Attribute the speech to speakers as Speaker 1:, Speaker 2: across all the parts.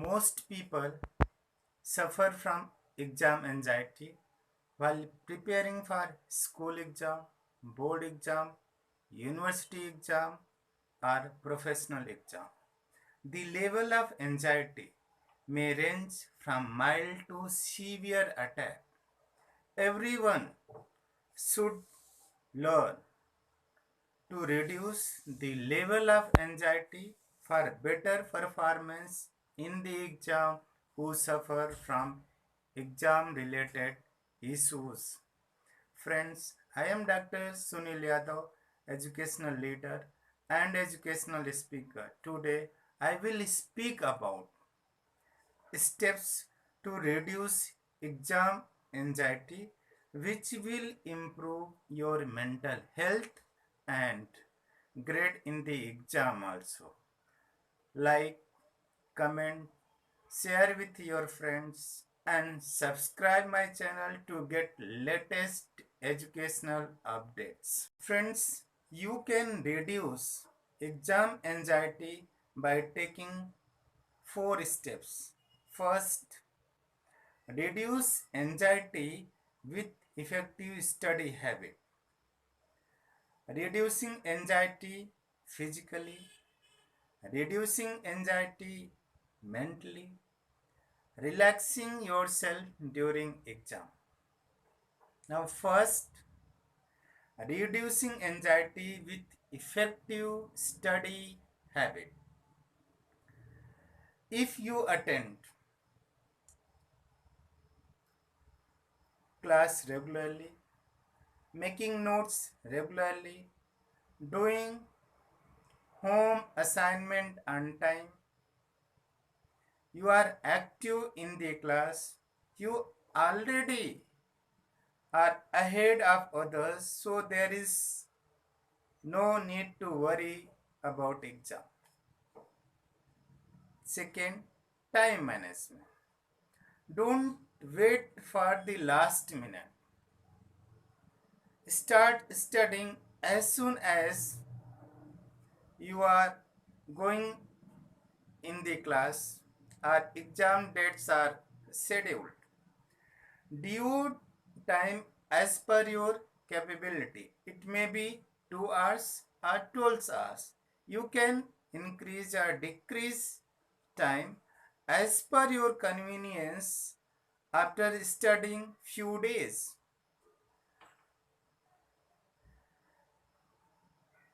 Speaker 1: Most people suffer from exam anxiety while preparing for school exam, board exam, university exam, or professional exam. The level of anxiety may range from mild to severe attack. Everyone should learn to reduce the level of anxiety for better performance in the exam who suffer from exam related issues. Friends, I am Dr. Sunil Yadav, educational leader and educational speaker. Today, I will speak about steps to reduce exam anxiety, which will improve your mental health and grade in the exam also. Like, comment, share with your friends, and subscribe my channel to get latest educational updates. Friends, you can reduce exam anxiety by taking 4 steps. First, reduce anxiety with effective study habit. Reducing anxiety physically, reducing anxiety mentally, relaxing yourself during exam. Now first, reducing anxiety with effective study habit. If you attend class regularly, making notes regularly, doing home assignment on time, you are active in the class, you already are ahead of others, so there is no need to worry about exam. Second, time management. Don't wait for the last minute. Start studying as soon as you are going in the class or exam dates are scheduled. Due time as per your capability. It may be 2 hours or 12 hours. You can increase or decrease time as per your convenience after studying few days.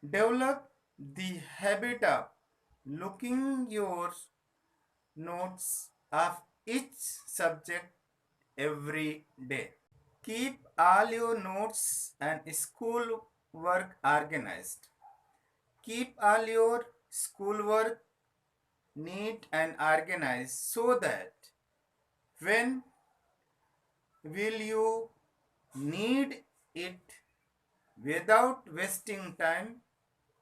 Speaker 1: Develop the habit of looking your notes of each subject every day. Keep all your notes and school work organized. Keep all your schoolwork neat and organized so that when will you need it without wasting time,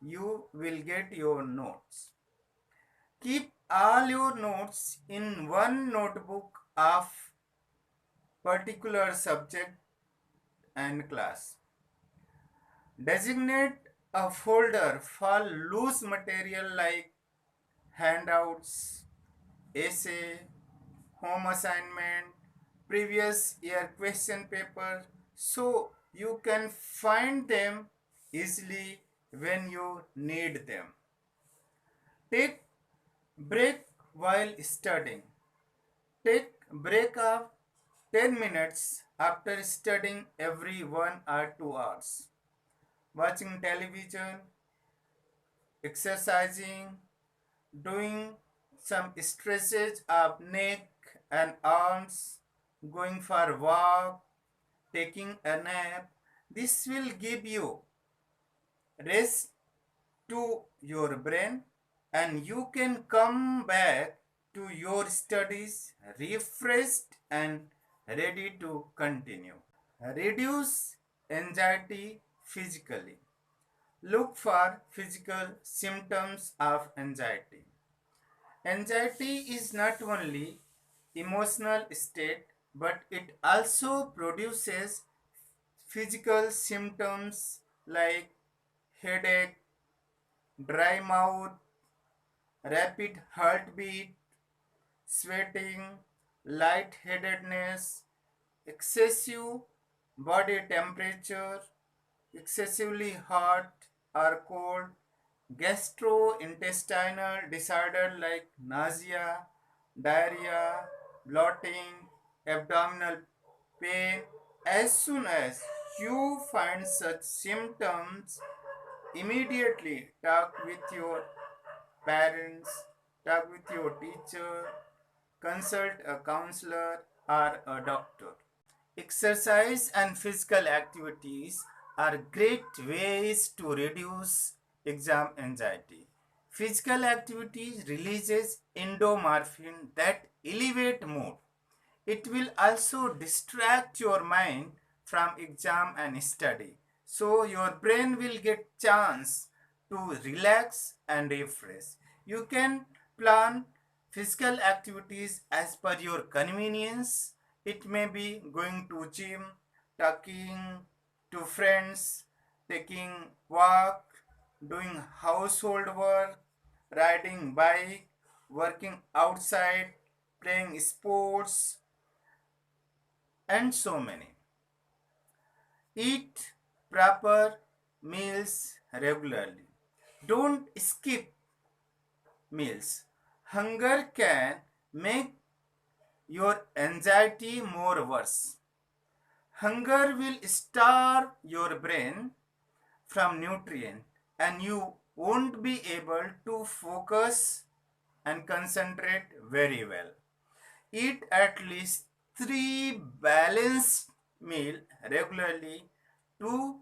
Speaker 1: you will get your notes. Keep all your notes in one notebook of particular subject and class. Designate a folder for loose material like handouts, essay, home assignment, previous year question paper, so you can find them easily when you need them. Take break while studying. Take break of 10 minutes after studying every 1 or 2 hours. Watching television, exercising, doing some stretches of neck and arms, going for walk, taking a nap. This will give you rest to your brain and you can come back to your studies refreshed and ready to continue. Reduce anxiety physically. Look for physical symptoms of anxiety. Anxiety is not only emotional state but it also produces physical symptoms like headache, dry mouth, rapid heartbeat, sweating, lightheadedness, excessive body temperature, excessively hot or cold, gastrointestinal disorder like nausea, diarrhea, bloating, abdominal pain. As soon as you find such symptoms, immediately talk with your parents, talk with your teacher, consult a counselor or a doctor. Exercise and physical activities are great ways to reduce exam anxiety. Physical activities releases endorphin that elevate mood. It will also distract your mind from exam and study. So your brain will get chance to relax and refresh. You can plan physical activities as per your convenience. It may be going to gym, talking to friends, taking walk, doing household work, riding bike, working outside, playing sports, and so many. Eat proper meals regularly. Don't skip meals. Hunger can make your anxiety more worse. Hunger will starve your brain from nutrient and you won't be able to focus and concentrate very well. Eat at least 3 balanced meal regularly to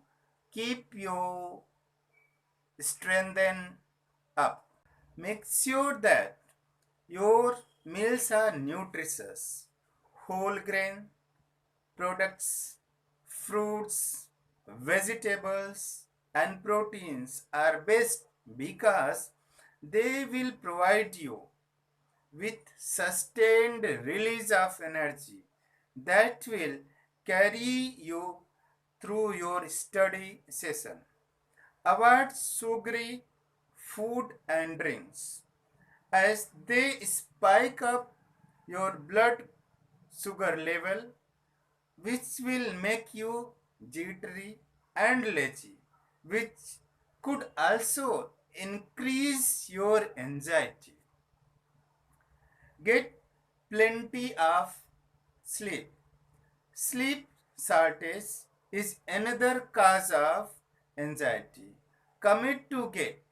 Speaker 1: keep your strength up. Make sure that your meals are nutritious. Whole grain products, fruits, vegetables, and proteins are best because they will provide you with sustained release of energy that will carry you through your study session. Avoid sugary food and drinks as they spike up your blood sugar level, which will make you jittery and lazy, which could also increase your anxiety. Get plenty of sleep. Sleep shortage is another cause of anxiety. Commit to get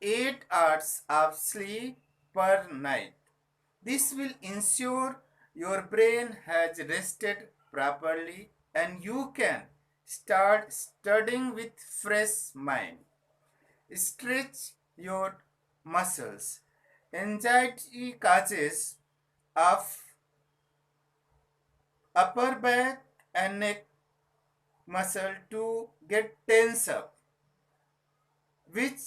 Speaker 1: 8 hours of sleep per night. This will ensure your brain has rested properly and you can start studying with fresh mind. Stretch your muscles. Anxiety causes of upper back and neck muscle to get tense up, which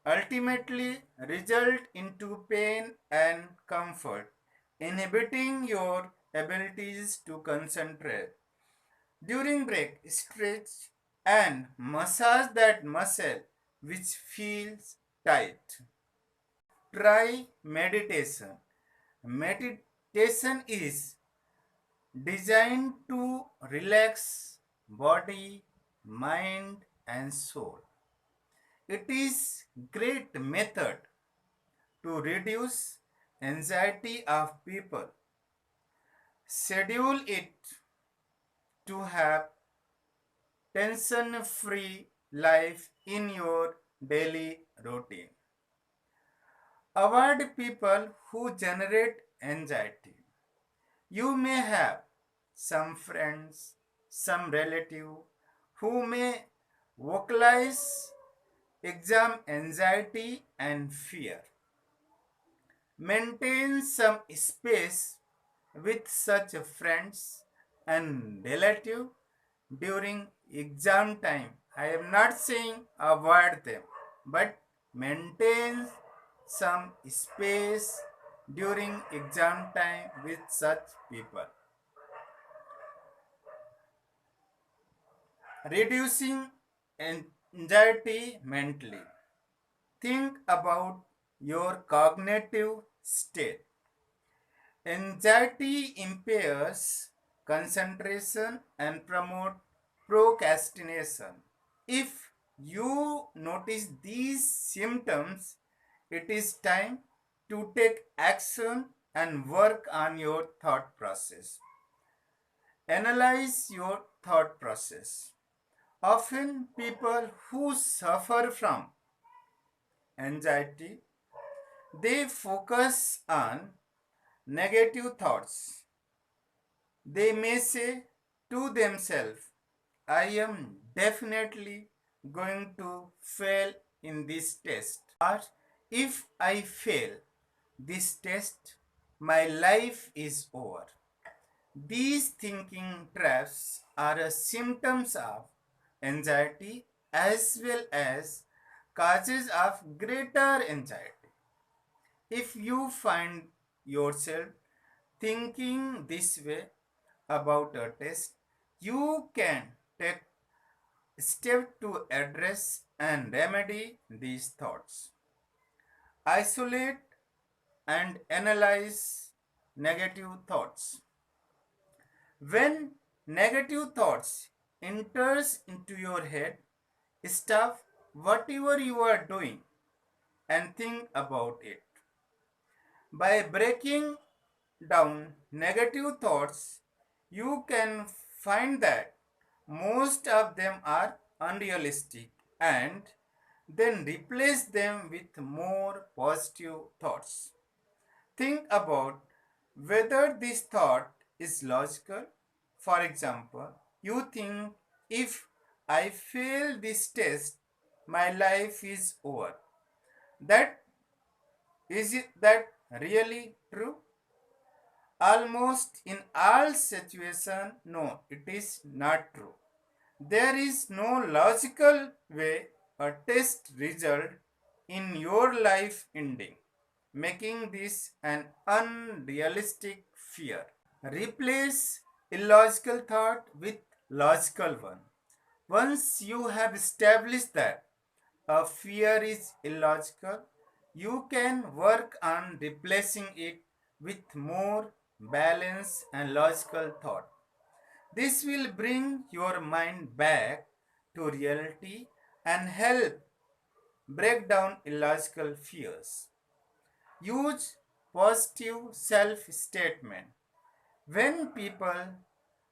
Speaker 1: ultimately result into pain and comfort, inhibiting your abilities to concentrate. During break, stretch and massage that muscle which feels tight. Try meditation. Meditation is designed to relax body, mind and soul. It is great method to reduce anxiety of people. Schedule it to have tension free life in your daily routine. Avoid people who generate anxiety. You may have some friends, some relative who may vocalize exam anxiety and fear. Maintain some space with such friends and relative during exam time. I am not saying avoid them, but maintain some space during exam time with such people. Reducing anxiety mentally. Think about your cognitive state. Anxiety impairs concentration and promote procrastination. If you notice these symptoms, it is time to take action and work on your thought process. Analyze your thought process. Often, people who suffer from anxiety, they focus on negative thoughts. They may say to themselves, I am definitely going to fail in this test. Or if I fail this test, my life is over. These thinking traps are a symptoms of anxiety as well as causes of greater anxiety. If you find yourself thinking this way about a test, you can take steps to address and remedy these thoughts. Isolate and analyze negative thoughts. When negative thoughts enters into your head, stop whatever you are doing and think about it. By breaking down negative thoughts, you can find that most of them are unrealistic and then replace them with more positive thoughts. Think about whether this thought is logical. For example, you think if I fail this test, my life is over. That is it that really true? Almost in all situations, no, it is not true. There is no logical way a test result in your life ending, making this an unrealistic fear. Replace illogical thought with logical one. Once you have established that a fear is illogical, you can work on replacing it with more balanced and logical thought. This will bring your mind back to reality and help break down illogical fears. Use positive self statement. When people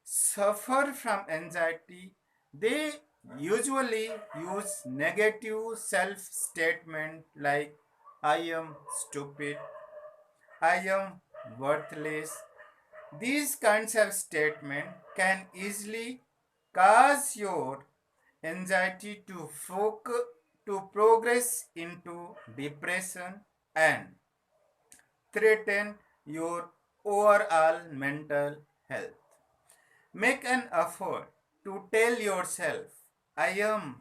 Speaker 1: suffer from anxiety, they usually use negative self statement like I am stupid, I am worthless. These kinds of statement can easily cause your anxiety to progress into depression and threaten your overall mental health. Make an effort to tell yourself, I am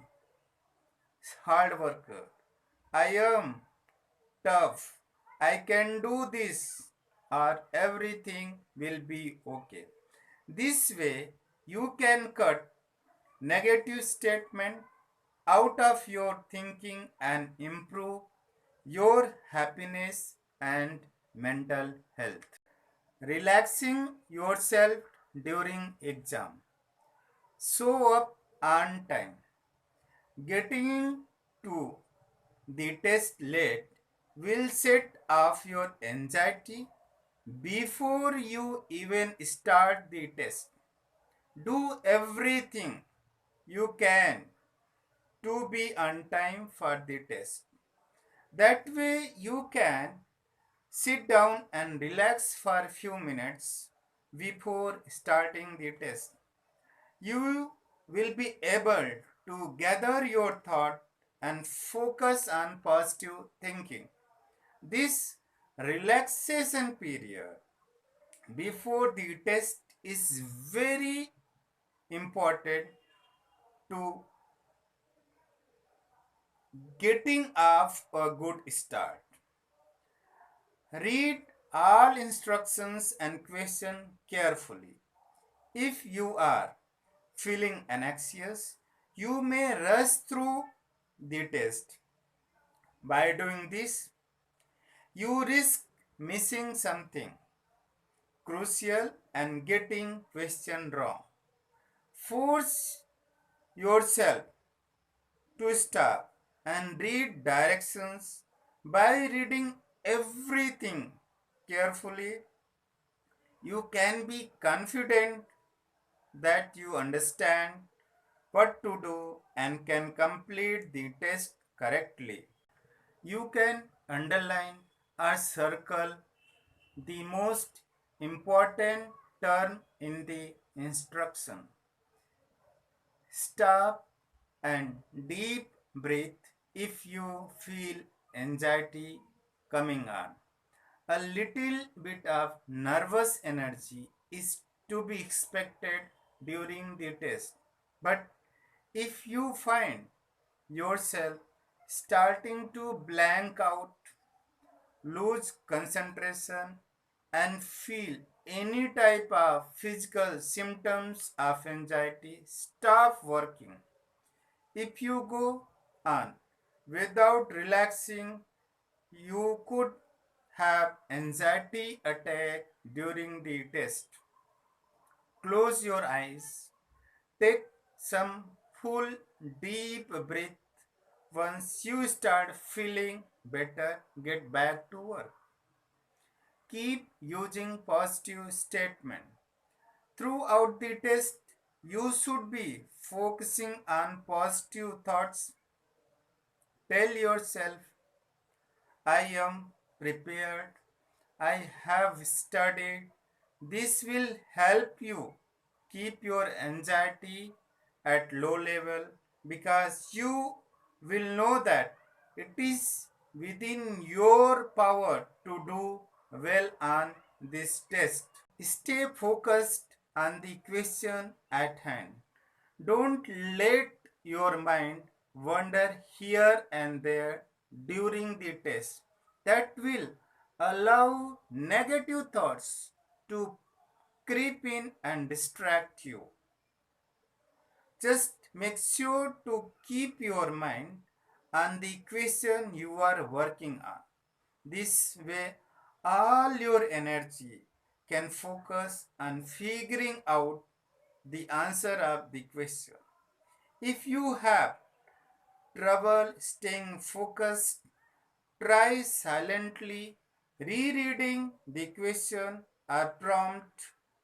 Speaker 1: hard worker, I am tough, I can do this, or everything will be okay. This way, you can cut negative statement out of your thinking and improve your happiness and mental health. Relaxing yourself during exam. Show up on time. Getting to the test late will set off your anxiety before you even start the test. Do everything you can to be on time for the test. That way you can sit down and relax for a few minutes before starting the test. You will be able to gather your thought and focus on positive thinking. This relaxation period before the test is very important to getting off a good start. Read all instructions and question carefully. If you are feeling anxious, you may rush through the test. By doing this, you risk missing something. crucial and getting question wrong. Force yourself to stop and read directions. By reading everything carefully, you can be confident that you understand what to do and can complete the test correctly. You can underline or circle the most important term in the instruction. Stop and deep breath if you feel anxiety coming on. A little bit of nervous energy is to be expected during the test. But if you find yourself starting to blank out, lose concentration, and feel any type of physical symptoms of anxiety, stop working. If you go on without relaxing, you could have anxiety attack during the test. Close your eyes. Take some full deep breath. Once you start feeling better, get back to work. Keep using positive statement. Throughout the test, you should be focusing on positive thoughts. Tell yourself, I am prepared. I have studied. This will help you keep your anxiety at low level because you will know that it is within your power to do well on this test. Stay focused on the question at hand. Don't let your mind wander here and there during the test. That will allow negative thoughts to creep in and distract you. Just make sure to keep your mind on the question you are working on. This way, all your energy can focus on figuring out the answer of the question. If you have trouble staying focused, try silently rereading the question or prompt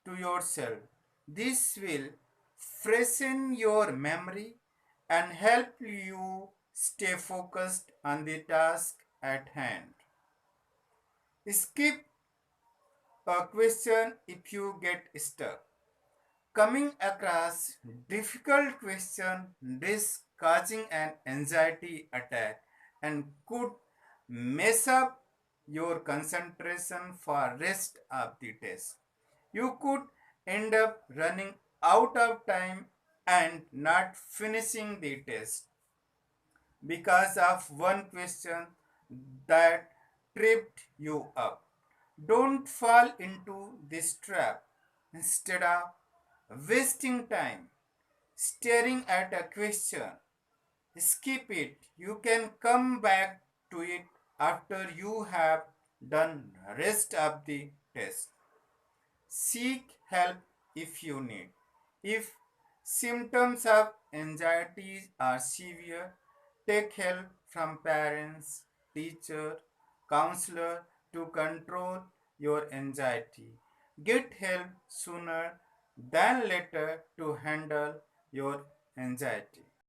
Speaker 1: to yourself. This will freshen your memory and help you stay focused on the task at hand. Skip a question if you get stuck. Coming across difficult question risks causing an anxiety attack and could mess up your concentration for rest of the test. You could end up running out of time and not finishing the test because of one question that tripped you up. Don't fall into this trap. Instead of wasting time staring at a question, skip it. You can come back to it after you have done rest of the test. Seek help if you need. If symptoms of anxiety are severe, take help from parents, teacher, counselor to control your anxiety. Get help sooner than later to handle your anxiety.